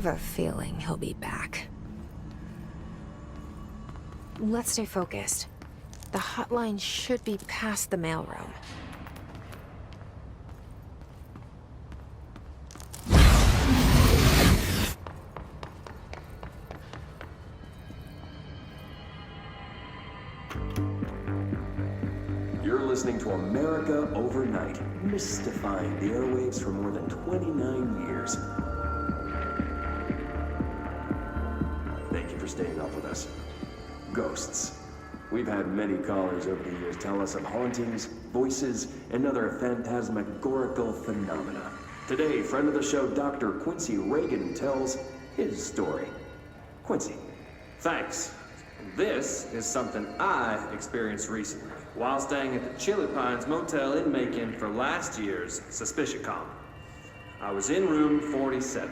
have a feeling he'll be back. Let's stay focused. The hotline should be past the mailroom. You're listening to America Overnight, mystifying the airwaves for more than 29 years. Thank you for staying up with us. Ghosts. We've had many callers over the years tell us of hauntings, voices, and other phantasmagorical phenomena. Today, friend of the show, Dr. Quincy Reagan, tells his story. Quincy. Thanks. This is something I experienced recently while staying at the Chili Pines Motel in Macon for last year's SuspiciaCon. I was in room 47.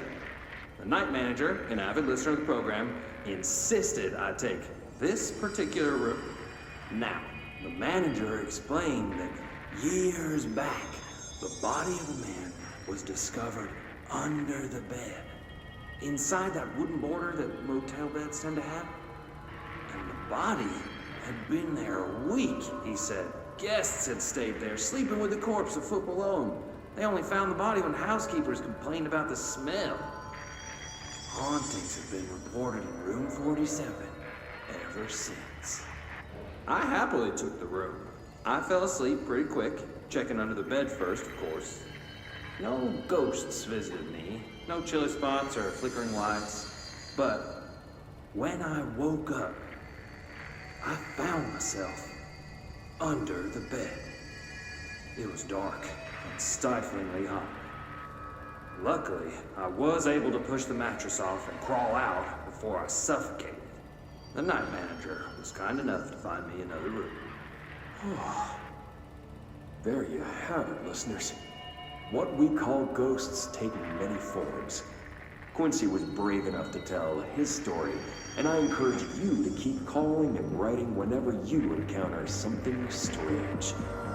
The night manager, an avid listener of the program, insisted I take this particular room. Now, the manager explained that years back, the body of a man was discovered under the bed, inside that wooden border that motel beds tend to have. And the body had been there a week, he said. Guests had stayed there, sleeping with the corpse a foot below them. They only found the body when housekeepers complained about the smell. Hauntings have been reported in room 47 ever since. I happily took the room. I fell asleep pretty quick, checking under the bed first, of course. No ghosts visited me, no chilly spots or flickering lights. But when I woke up, I found myself under the bed. It was dark and stiflingly hot. Luckily, I was able to push the mattress off and crawl out before I suffocated. The night manager was kind enough to find me another room. Oh, there you have it, listeners. What we call ghosts take many forms. Quincy was brave enough to tell his story, and I encourage you to keep calling and writing whenever you encounter something strange,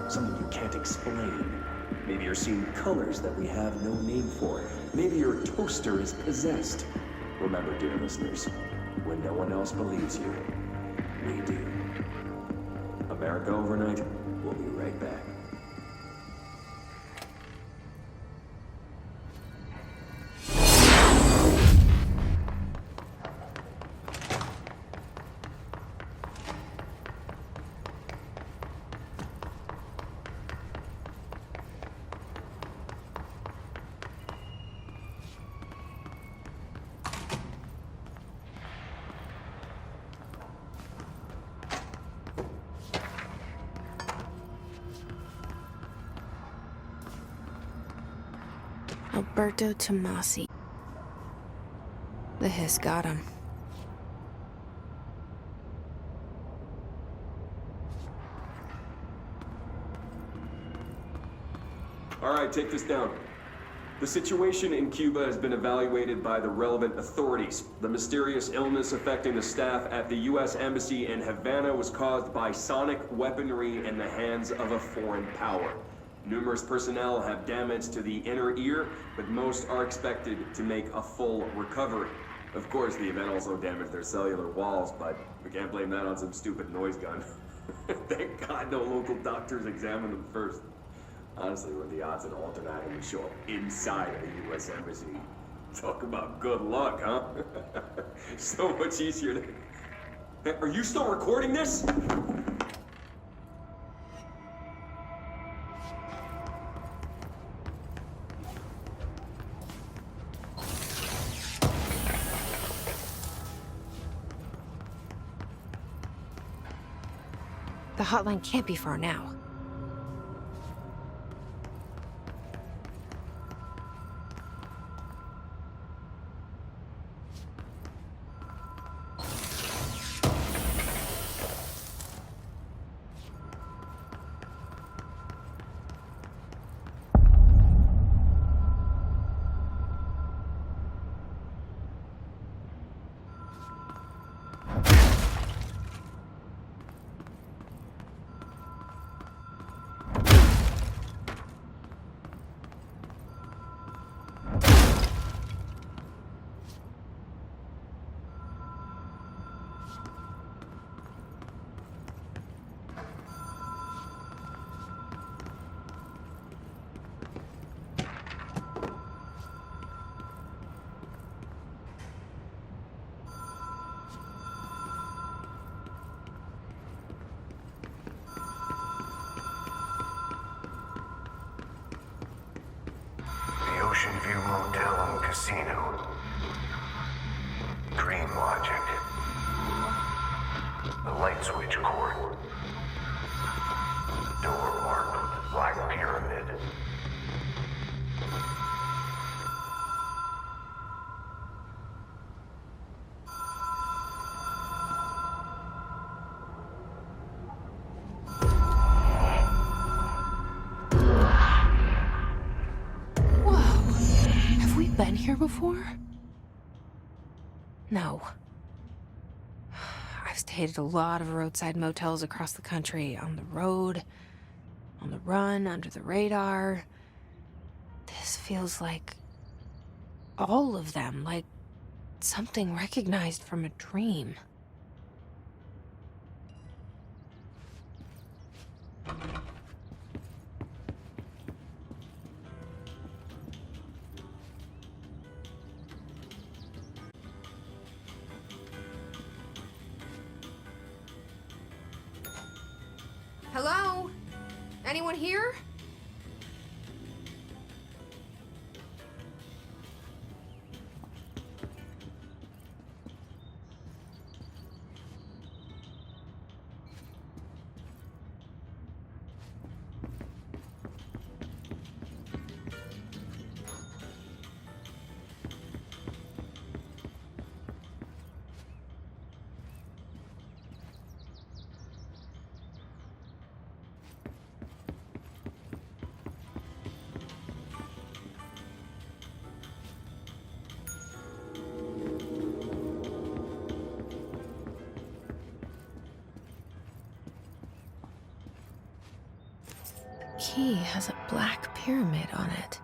something you can't explain. Maybe you're seeing colors that we have no name for. Maybe your toaster is possessed. Remember, dear listeners, when no one else believes you, we do. America Overnight, we'll be right back. Alberto Tomasi. The hiss got him. All right, take this down. The situation in Cuba has been evaluated by the relevant authorities. The mysterious illness affecting the staff at the U.S. Embassy in Havana was caused by sonic weaponry in the hands of a foreign power. Numerous personnel have damage to the inner ear, but most are expected to make a full recovery. Of course, the event also damaged their cellular walls, but we can't blame that on some stupid noise gun. Thank God no local doctors examined them first. Honestly, what are the odds an alternate item would show up inside of the U.S. Embassy? Talk about good luck, huh? So much easier to... Hey, are you still recording this? The hotline can't be far now. casino. Dream logic. The light switch cord. Door marked with the black pyramid. Been here before? No. I've stayed at a lot of roadside motels across the country, on the road, on the run, under the radar. This feels like all of them, like something recognized from a dream. Hello? Anyone here? Key has a black pyramid on it.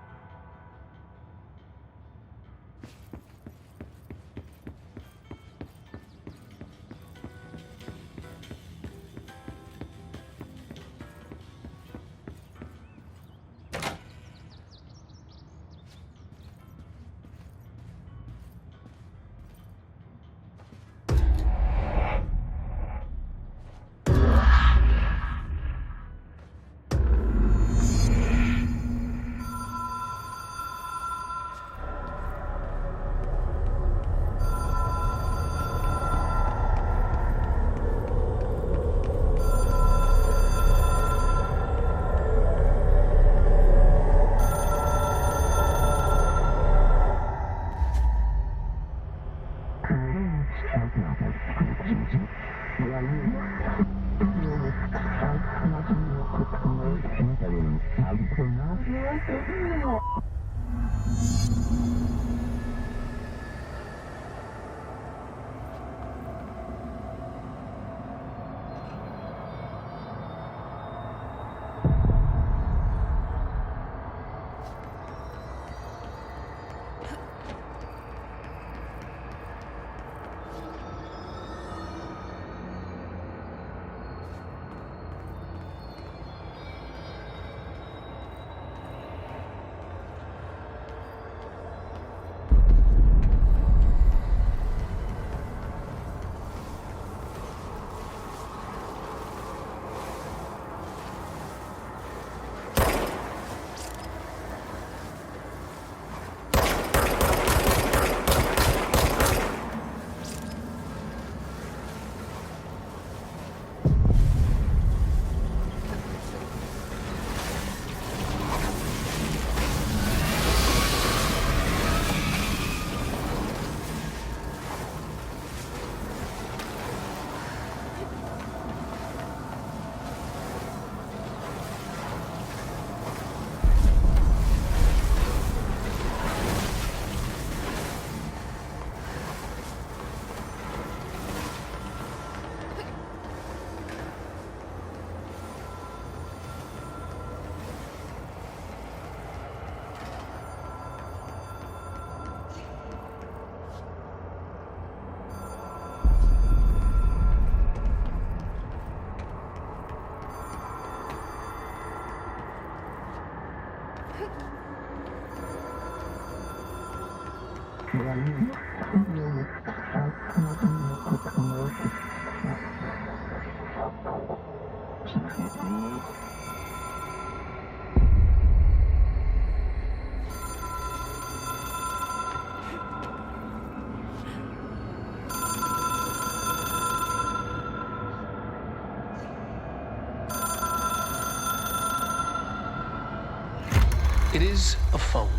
It is a phone.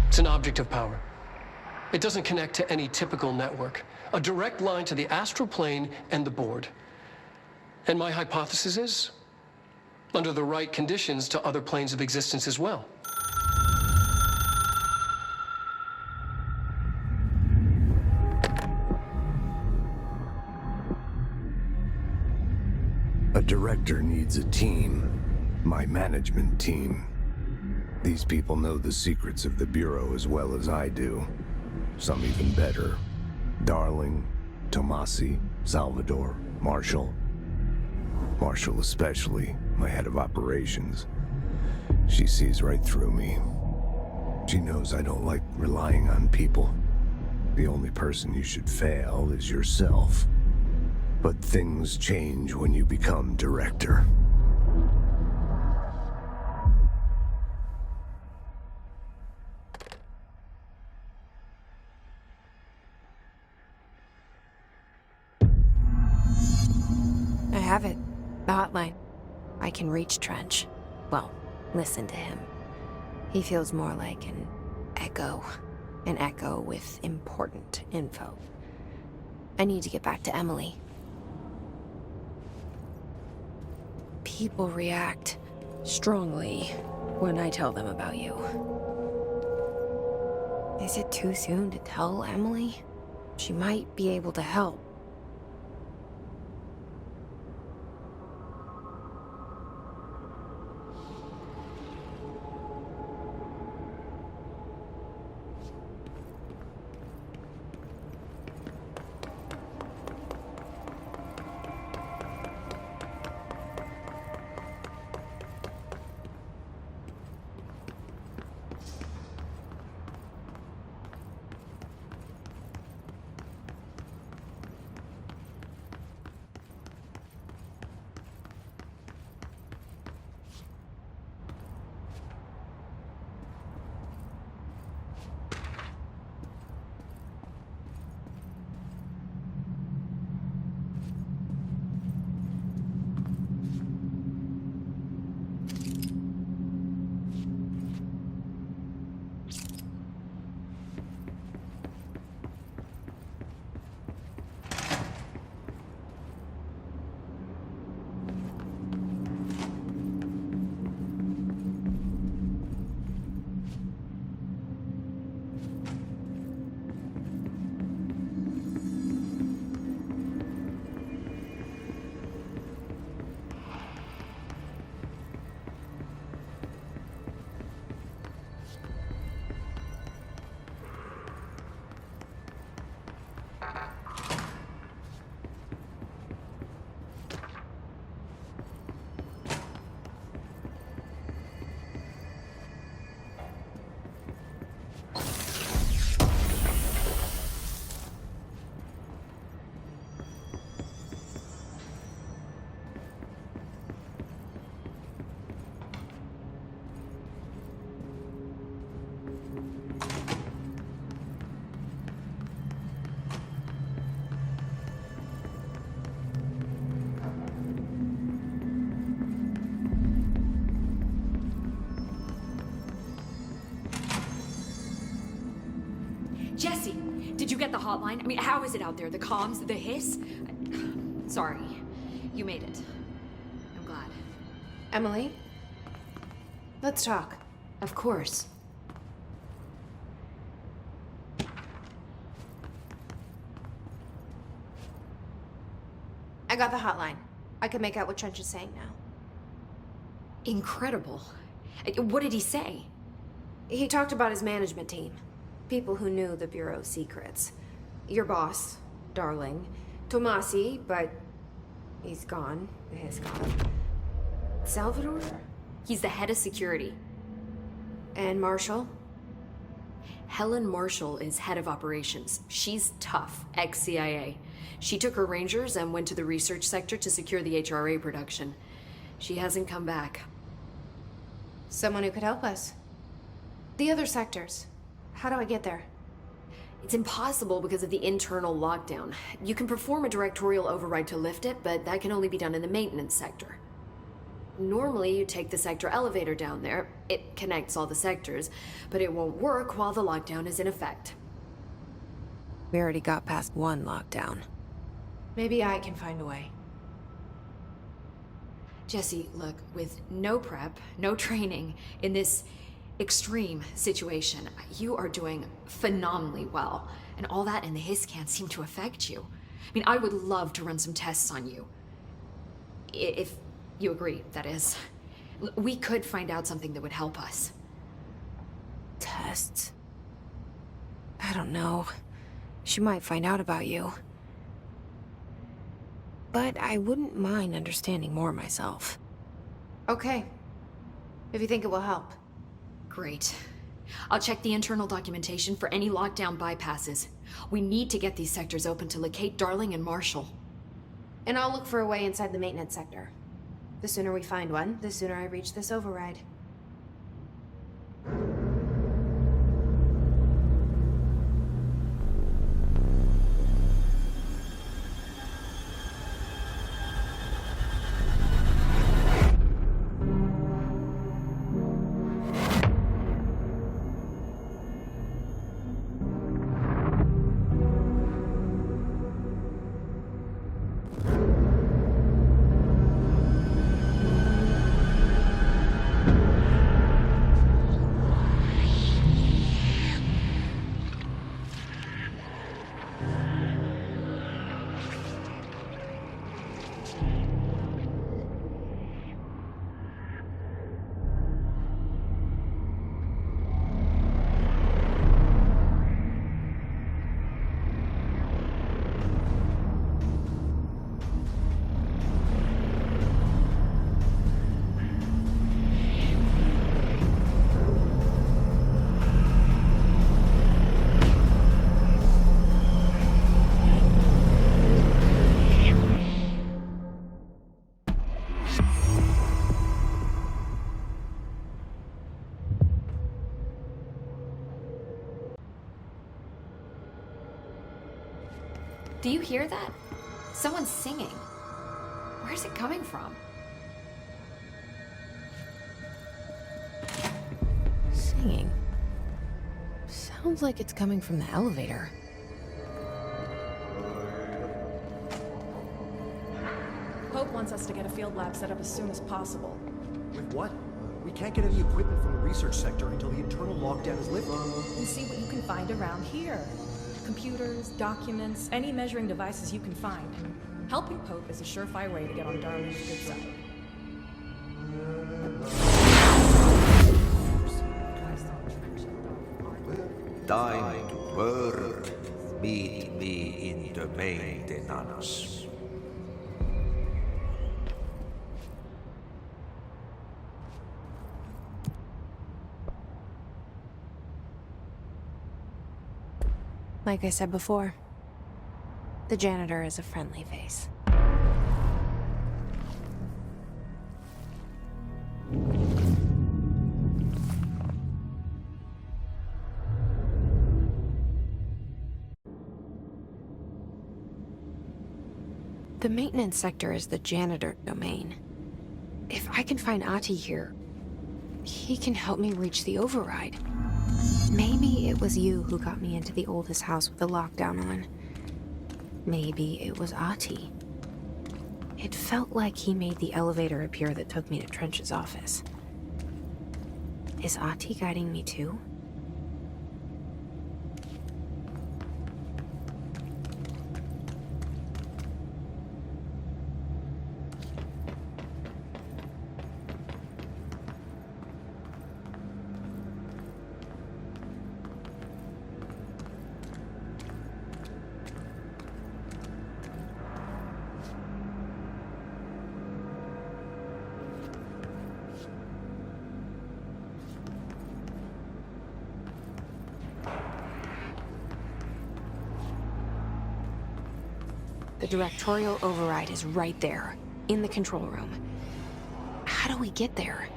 It's an object of power. It doesn't connect to any typical network. A direct line to the astral plane and the board. And my hypothesis is, under the right conditions, to other planes of existence as well. A director needs a team. My management team. These people know the secrets of the Bureau as well as I do. Some even better. Darling, Tomasi, Salvador, Marshall. Marshall especially, my head of operations. She sees right through me. She knows I don't like relying on people. The only person you should fail is yourself. But things change when you become director. I have it. The hotline. I can reach Trench. Well, listen to him. He feels more like an echo. An echo with important info. I need to get back to Emily. People react strongly when I tell them about you. Is it too soon to tell Emily? She might be able to help. Jesse, did you get the hotline? I mean, how is it out there? The comms, the hiss? Sorry, you made it. I'm glad. Emily? Let's talk. Of course. I got the hotline. I can make out what Trench is saying now. Incredible. What did he say? He talked about his management team. People who knew the Bureau's secrets. Your boss, Darling. Tomasi, but he's gone. He's gone. Salvador? He's the head of security. And Marshall? Helen Marshall is head of operations. She's tough, ex-CIA. She took her Rangers and went to the research sector to secure the HRA production. She hasn't come back. Someone who could help us. The other sectors. How do I get there? It's impossible because of the internal lockdown. You can perform a directorial override to lift it, but that can only be done in the maintenance sector. Normally, you take the sector elevator down there. It connects all the sectors, but it won't work while the lockdown is in effect. We already got past one lockdown. Maybe I can find a way. Jesse, look, with no prep, no training, in this extreme situation, you are doing phenomenally well. And all that and the hiss can't seem to affect you. I mean, I would love to run some tests on you. If you agree, that is. We could find out something that would help us. Tests? I don't know. She might find out about you. But I wouldn't mind understanding more myself. Okay. If you think it will help. Great. I'll check the internal documentation for any lockdown bypasses. We need to get these sectors open to locate Darling and Marshall. And I'll look for a way inside the maintenance sector. The sooner we find one, the sooner I reach this override. Do you hear that? Someone's singing. Where's it coming from? Singing. Sounds like it's coming from the elevator. Pope wants us to get a field lab set up as soon as possible. With what? We can't get any equipment from the research sector until the internal lockdown is lifted. And see what you can find around here. Computers, documents, any measuring devices you can find. And helping Pope is a surefire way to get on Darling's good side. Time to work. Meet me in the maintenance. Like I said before, the janitor is a friendly face. The maintenance sector is the janitor domain. If I can find Ahti here, he can help me reach the override. Maybe it was you who got me into the oldest house with the lockdown on. Maybe it was Ahti. It felt like he made the elevator appear that took me to Trench's office. Is Ahti guiding me too? The directorial override is right there, in the control room. How do we get there?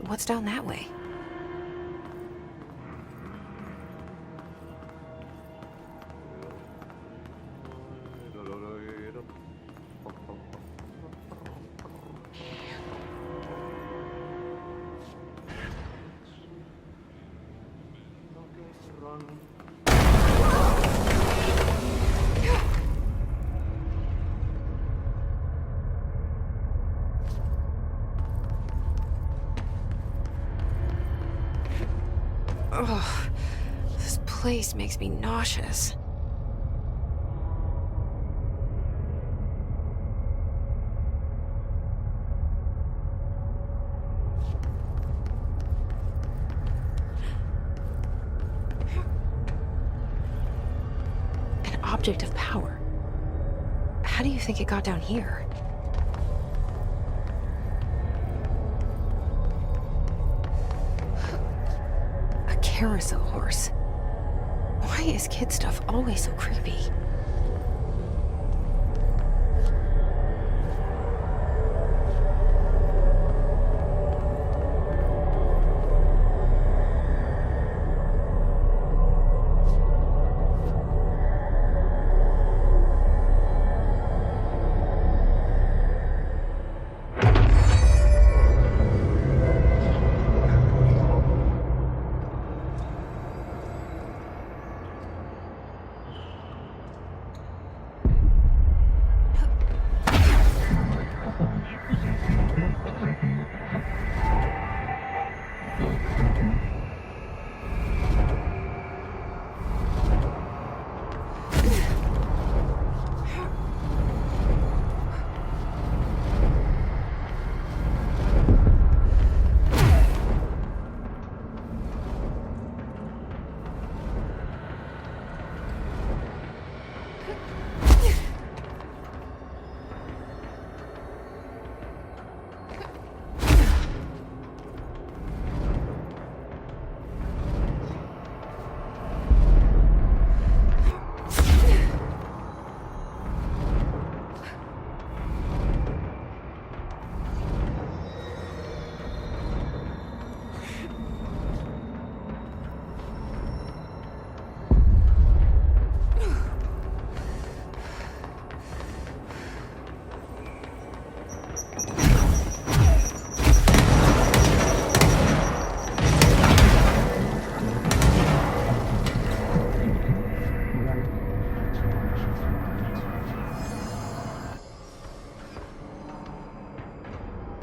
What's down that way? Ugh, this place makes me nauseous. An object of power. How do you think it got down here? Carousel horse. Why is kid stuff always so creepy?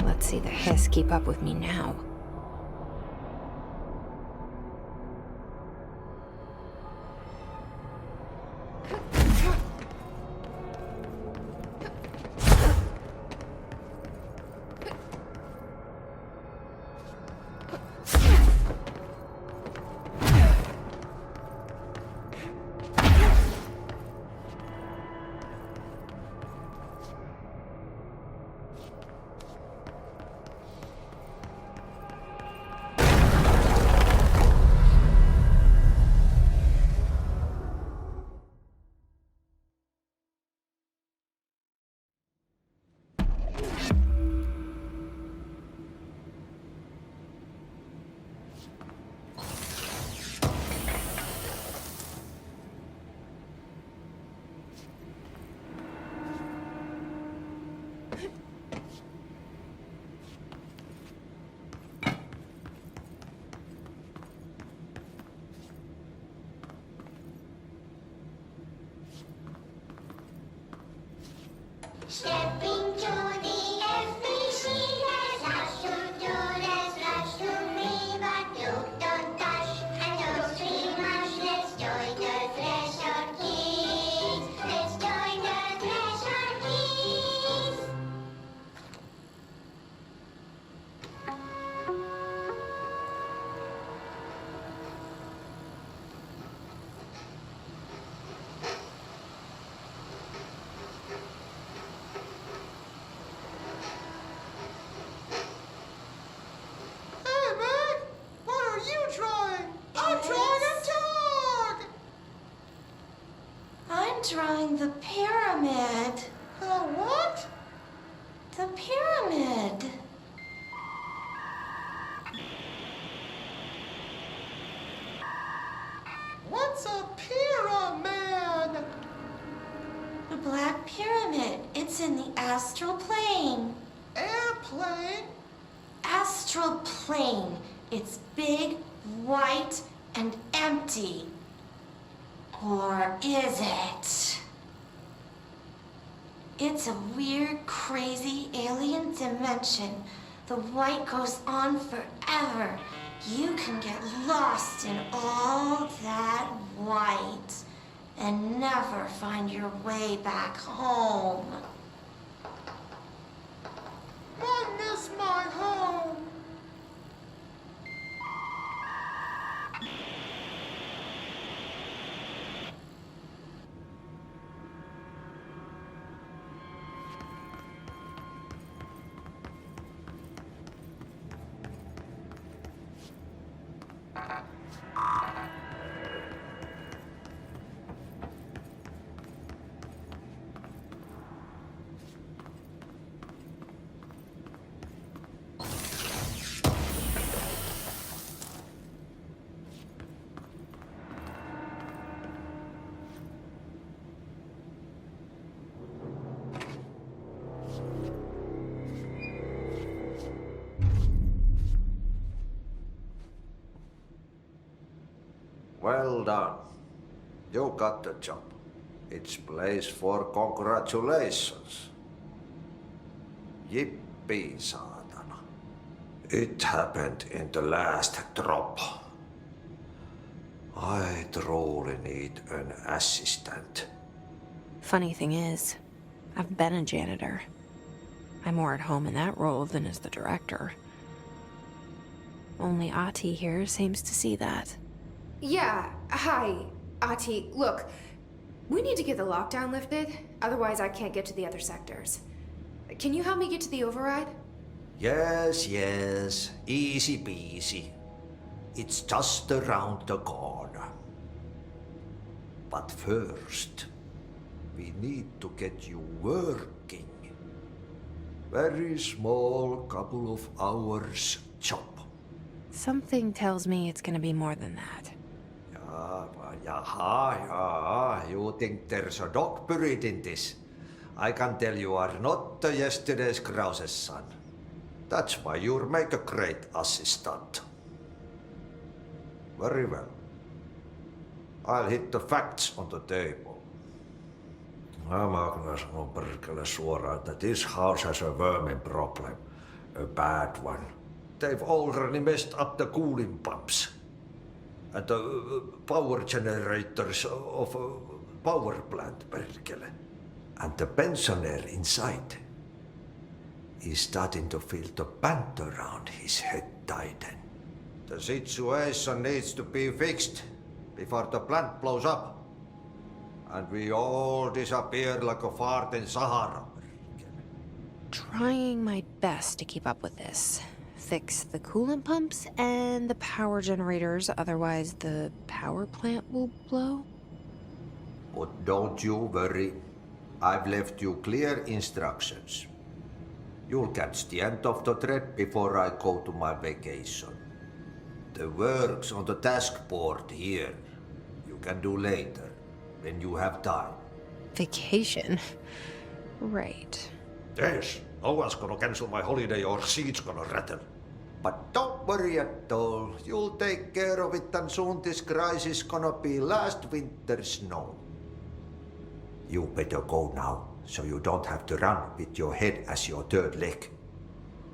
Let's see the hiss keep up with me now. Step into the FBC, there's lots to do, there's lots to read, but you don't touch and don't see much. Let's join the Treasure Kids. Let's join the Treasure Kids. Drawing the pyramid. What? The pyramid. astral plane. It's big, white, and empty. Or is it? It's a weird, crazy alien dimension. The white goes on forever. You can get lost in all that white and never find your way back home. I miss my home. Well done. You got the job. It's place for congratulations. Yippee, saatana. It happened in the last drop. I truly need an assistant. Funny thing is, I've been a janitor. I'm more at home in that role than as the director. Only Ati here seems to see that. Yeah, hi, Ati. Look, we need to get the lockdown lifted, otherwise I can't get to the other sectors. Can you help me get to the override? Yes, easy peasy. It's just around the corner. But first, we need to get you working. Very small, couple of hours job. Something tells me it's gonna be more than that. Yeah, you think there's a dog buried in this? I can tell you are not yesterday's Krause's son. That's why you'll make a great assistant. Very well. I'll hit the facts on the table. Mä kyllä sanon perkele suoraan, että this house has a vermin problem. A bad one. They've already messed up the cooling pumps. And the power generators of a power plant, perkele. And the pensioner inside is starting to feel the band around his head tighten. The situation needs to be fixed before the plant blows up. And we all disappear like a fart in Sahara. Trying my best to keep up with this. Fix the coolant pumps and the power generators, otherwise the power plant will blow. But don't you worry. I've left you clear instructions. You'll catch the end of the thread before I go to my vacation. The work's on the task board here. You can do later, when you have time. Vacation? Right. Yes, no one's gonna cancel my holiday or seat's gonna rattle. But don't worry at all. You'll take care of it and soon this crisis gonna be last winter's snow. You better go now, so you don't have to run with your head as your third leg.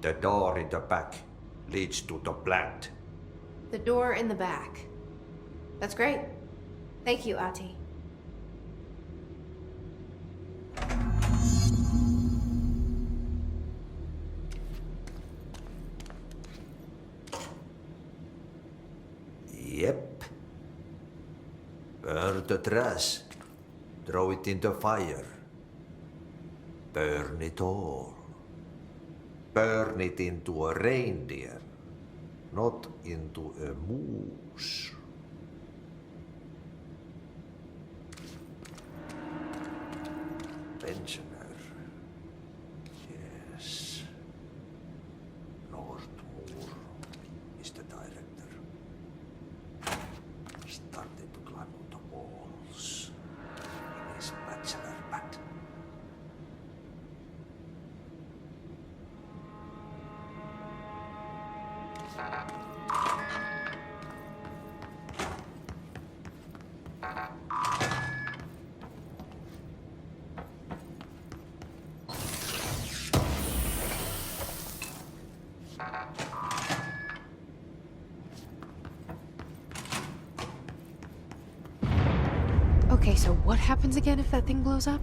The door in the back leads to the plant. The door in the back. That's great. Thank you, Ati. Yep. Burn the trash. Throw it in the fire. Burn it all. Burn it into a reindeer, not into a moose. Pensioner. Yes. Northmoor is the director. Started to climb on the walls in his bachelor pad. Okay, so what happens again if that thing blows up?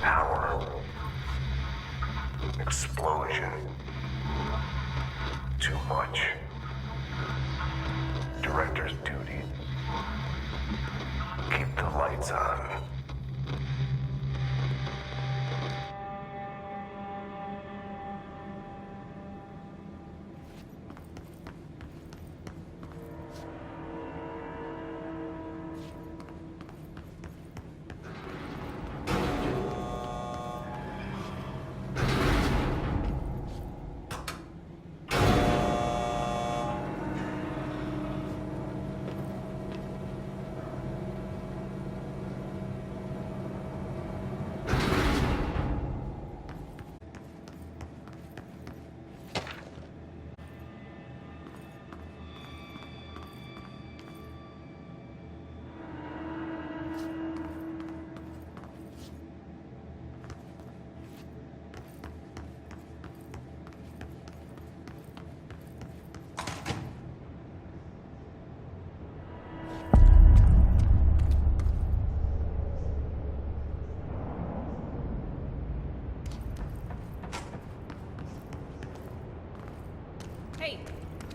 Power. Explosion. Too much. Director's duty. Keep the lights on.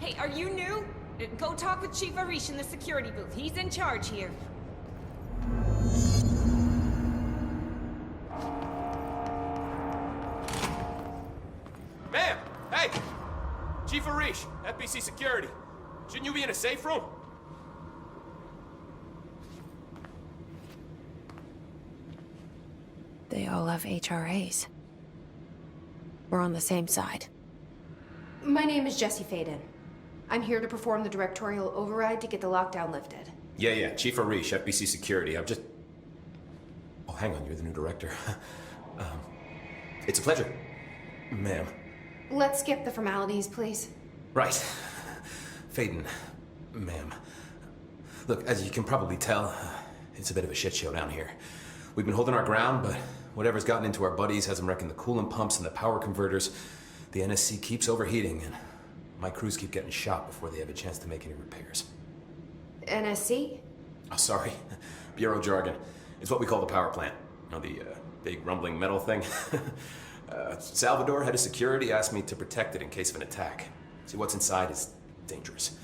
Hey, are you new? Go talk with Chief Arish in the security booth. He's in charge here. Ma'am! Hey! Chief Arish, FBC Security. Shouldn't you be in a safe room? They all have HRAs. We're on the same side. My name is Jesse Faden. I'm here to perform the directorial override to get the lockdown lifted. Yeah, Chief Arish, FBC Security. I'm just... Oh, hang on, you're the new director. It's a pleasure, ma'am. Let's skip the formalities, please. Right. Faden, ma'am. Look, as you can probably tell, it's a bit of a shit show down here. We've been holding our ground, but whatever's gotten into our buddies has them wrecking the coolant pumps and the power converters. The NSC keeps overheating, and my crews keep getting shot before they have a chance to make any repairs. NSC? Oh, sorry. Bureau jargon. It's what we call the power plant. You know, the big rumbling metal thing? Salvador, head of security, asked me to protect it in case of an attack. See, what's inside is dangerous.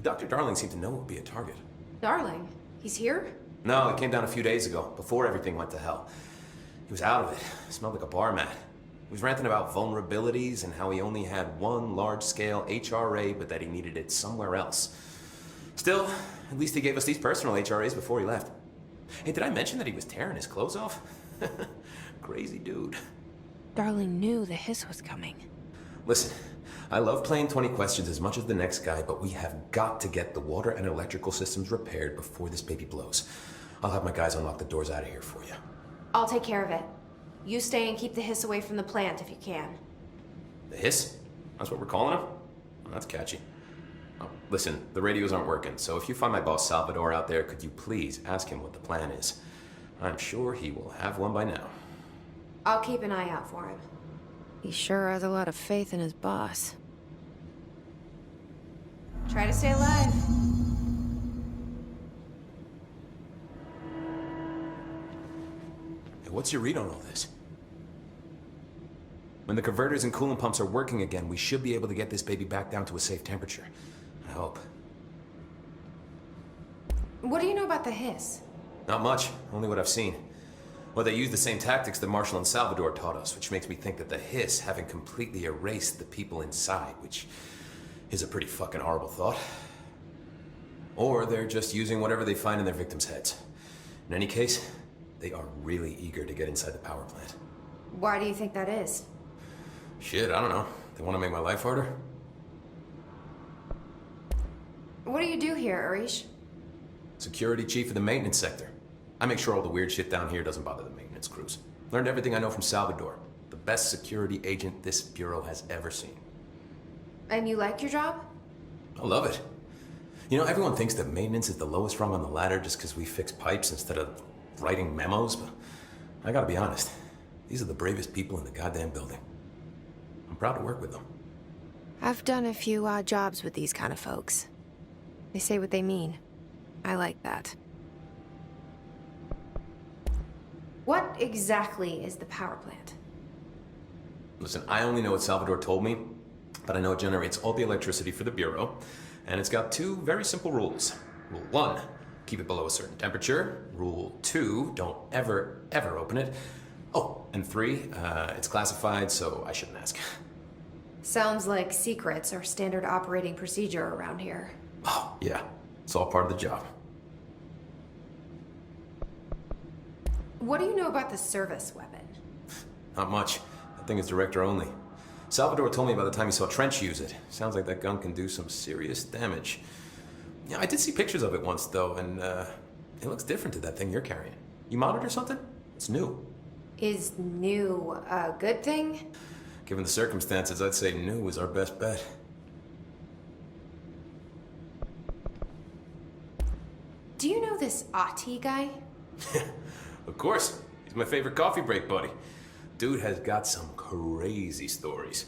Dr. Darling seemed to know it would be a target. Darling? He's here? No, it came down a few days ago, before everything went to hell. He was out of it. Smelled like a bar mat. He was ranting about vulnerabilities and how he only had one large-scale HRA, but that he needed it somewhere else. Still, at least he gave us these personal HRAs before he left. Hey, did I mention that he was tearing his clothes off? Crazy dude. Darling knew the hiss was coming. Listen, I love playing 20 questions as much as the next guy, but we have got to get the water and electrical systems repaired before this baby blows. I'll have my guys unlock the doors out of here for you. I'll take care of it. You stay and keep the hiss away from the plant if you can. The hiss? That's what we're calling him? Well, that's catchy. Oh, listen, the radios aren't working, so if you find my boss Salvador out there, could you please ask him what the plan is? I'm sure he will have one by now. I'll keep an eye out for him. He sure has a lot of faith in his boss. Try to stay alive. Hey, what's your read on all this? When the converters and coolant pumps are working again, we should be able to get this baby back down to a safe temperature. I hope. What do you know about the hiss? Not much, only what I've seen. Well, they use the same tactics that Marshall and Salvador taught us, which makes me think that the hiss haven't completely erased the people inside, which is a pretty fucking horrible thought. Or they're just using whatever they find in their victims' heads. In any case, they are really eager to get inside the power plant. Why do you think that is? Shit, I don't know. They want to make my life harder? What do you do here, Arish? Security chief of the maintenance sector. I make sure all the weird shit down here doesn't bother the maintenance crews. Learned everything I know from Salvador, the best security agent this bureau has ever seen. And you like your job? I love it. You know, everyone thinks that maintenance is the lowest rung on the ladder just because we fix pipes instead of writing memos, but I gotta be honest. These are the bravest people in the goddamn building. I'm proud to work with them. I've done a few odd jobs with these kind of folks. They say what they mean. I like that. What exactly is the power plant? Listen, I only know what Salvador told me, but I know it generates all the electricity for the Bureau, and it's got two very simple rules. Rule 1, keep it below a certain temperature. Rule 2, don't ever, ever open it. Oh, and 3, it's classified, so I shouldn't ask. Sounds like secrets are standard operating procedure around here. Oh, yeah. It's all part of the job. What do you know about the service weapon? Not much. That thing is director only. Salvador told me by the time he saw Trench use it. Sounds like that gun can do some serious damage. Yeah, I did see pictures of it once, though, and it looks different to that thing you're carrying. You monitor something? It's new. Is new a good thing? Given the circumstances, I'd say new is our best bet. Do you know this Ati guy? Of course. He's my favorite coffee break buddy. Dude has got some crazy stories.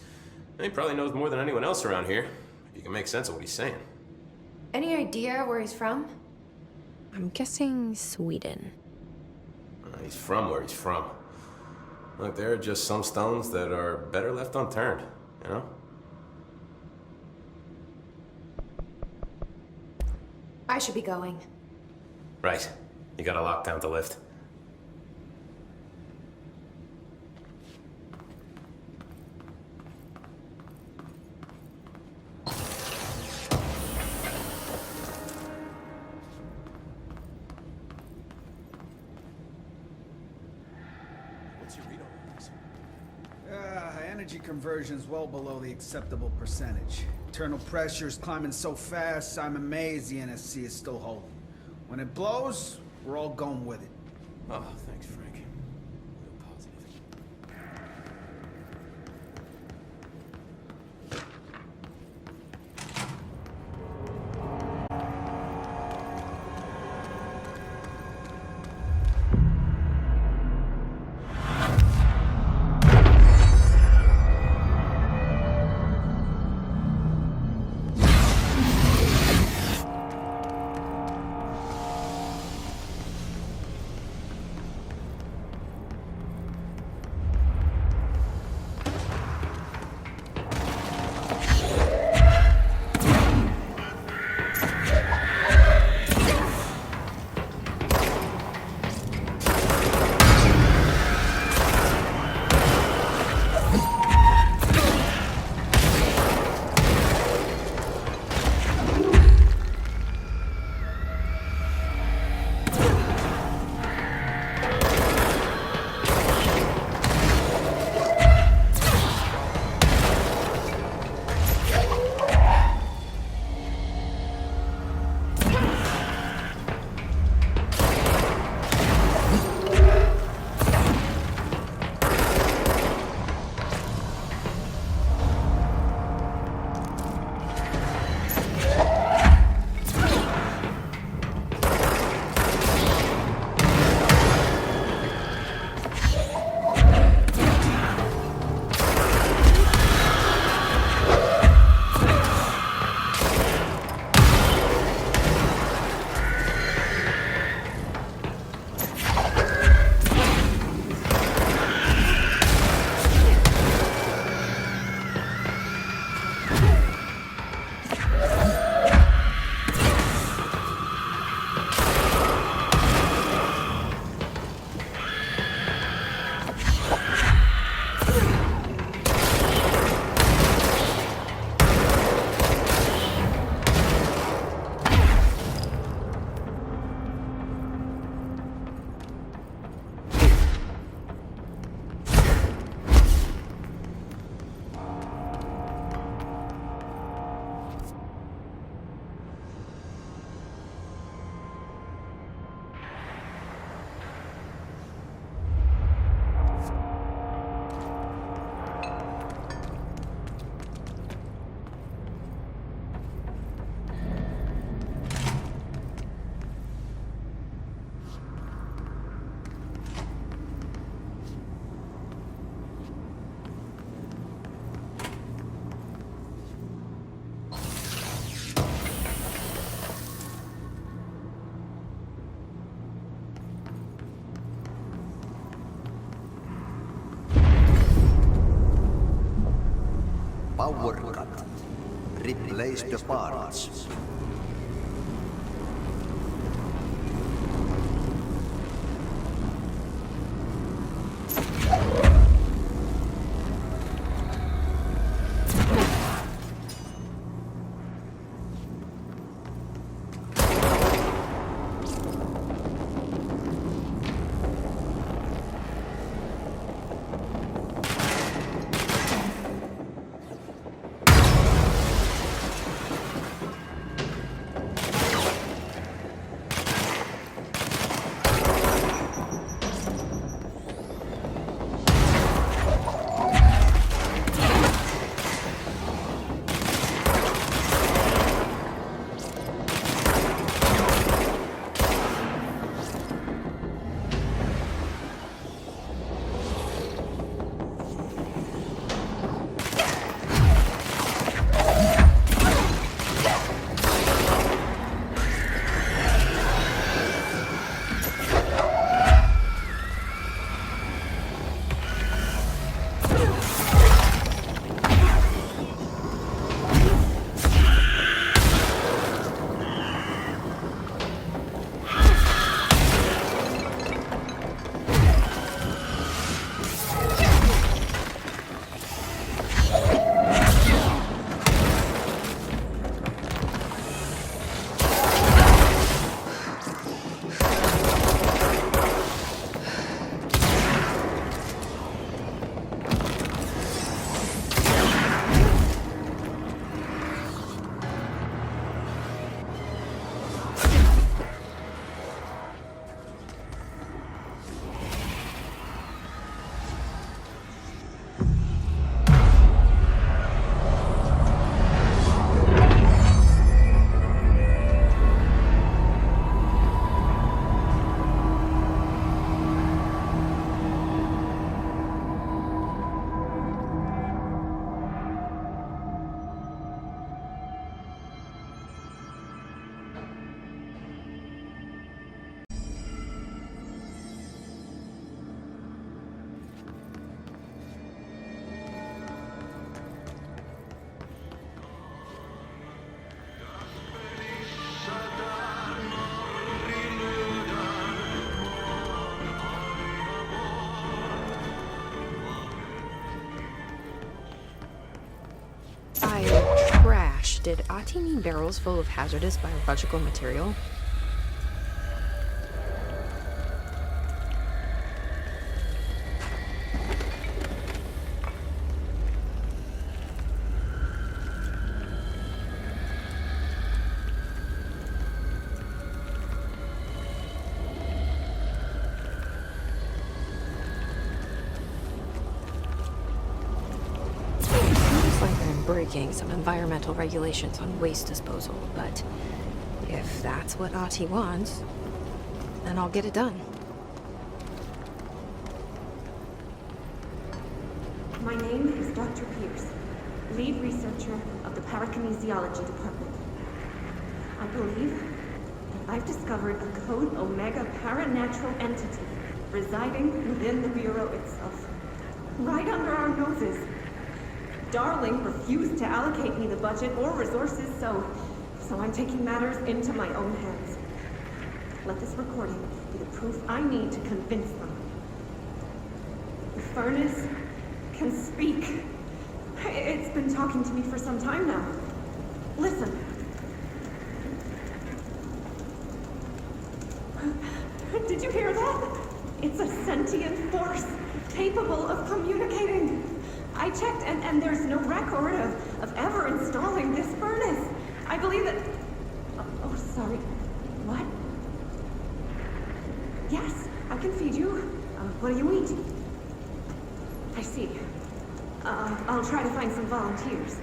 And he probably knows more than anyone else around here. If you can make sense of what he's saying. Any idea where he's from? I'm guessing Sweden. He's from where he's from. Look, there are just some stones that are better left unturned, you know? I should be going. Right. You got a lockdown to lift. Energy conversion's well below the acceptable percentage. Internal pressure's climbing so fast, I'm amazed the NSC is still holding. When it blows, we're all going with it. Oh, thanks, Frank. Real positive. Power cut. Replace the parts. Trash. Did Ati mean barrels full of hazardous biological material? Breaking some environmental regulations on waste disposal, but if that's what Ati wants, then I'll get it done. My name is Dr. Pierce, lead researcher of the Parakinesiology Department. I believe that I've discovered a Code Omega paranatural entity residing within the Bureau itself, right under our noses. Darling refused to allocate me the budget or resources, so I'm taking matters into my own hands. Let this recording be the proof I need to convince them. The furnace can speak. It's been talking to me for some time now. Listen. Did you hear that? It's a sentient force capable of communicating. I checked, and there's no record of ever installing this furnace. I believe that... Oh, sorry. What? Yes, I can feed you. What do you eat? I see. I'll try to find some volunteers.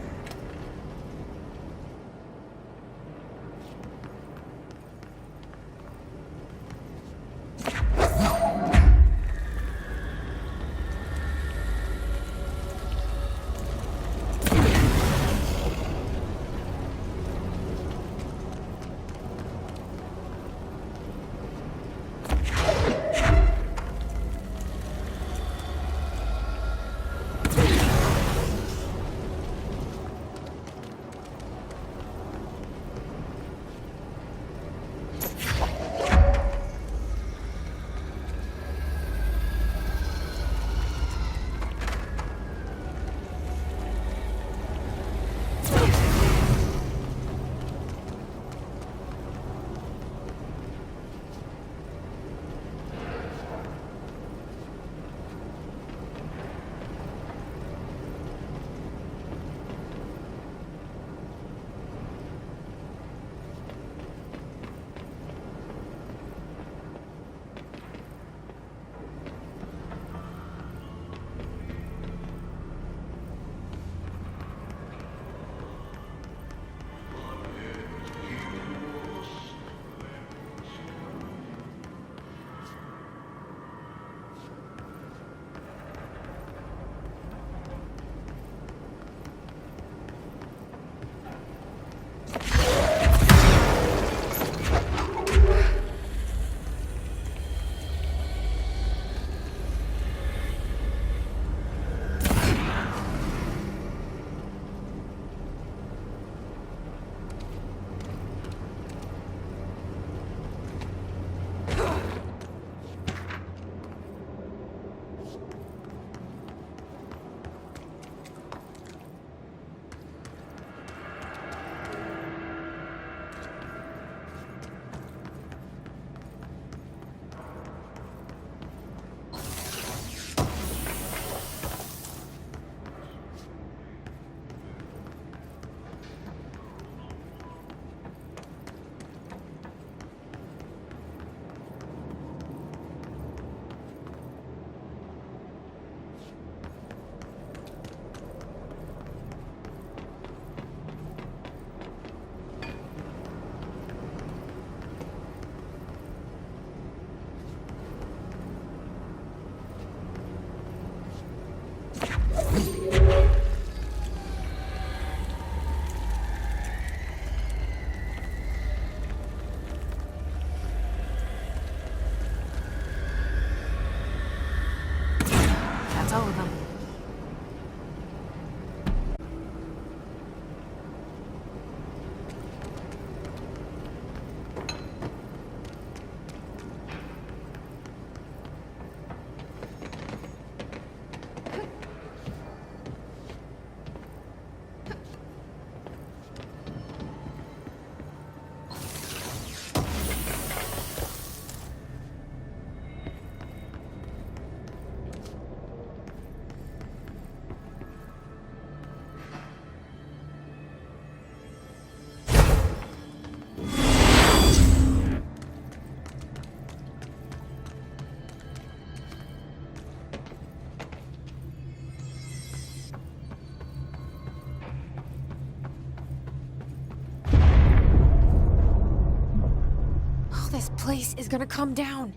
This place is gonna come down.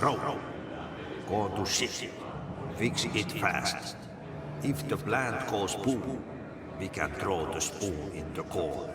Bro, go to ship. Fix it fast. If the plant goes boom, we can throw the spoon in the corner.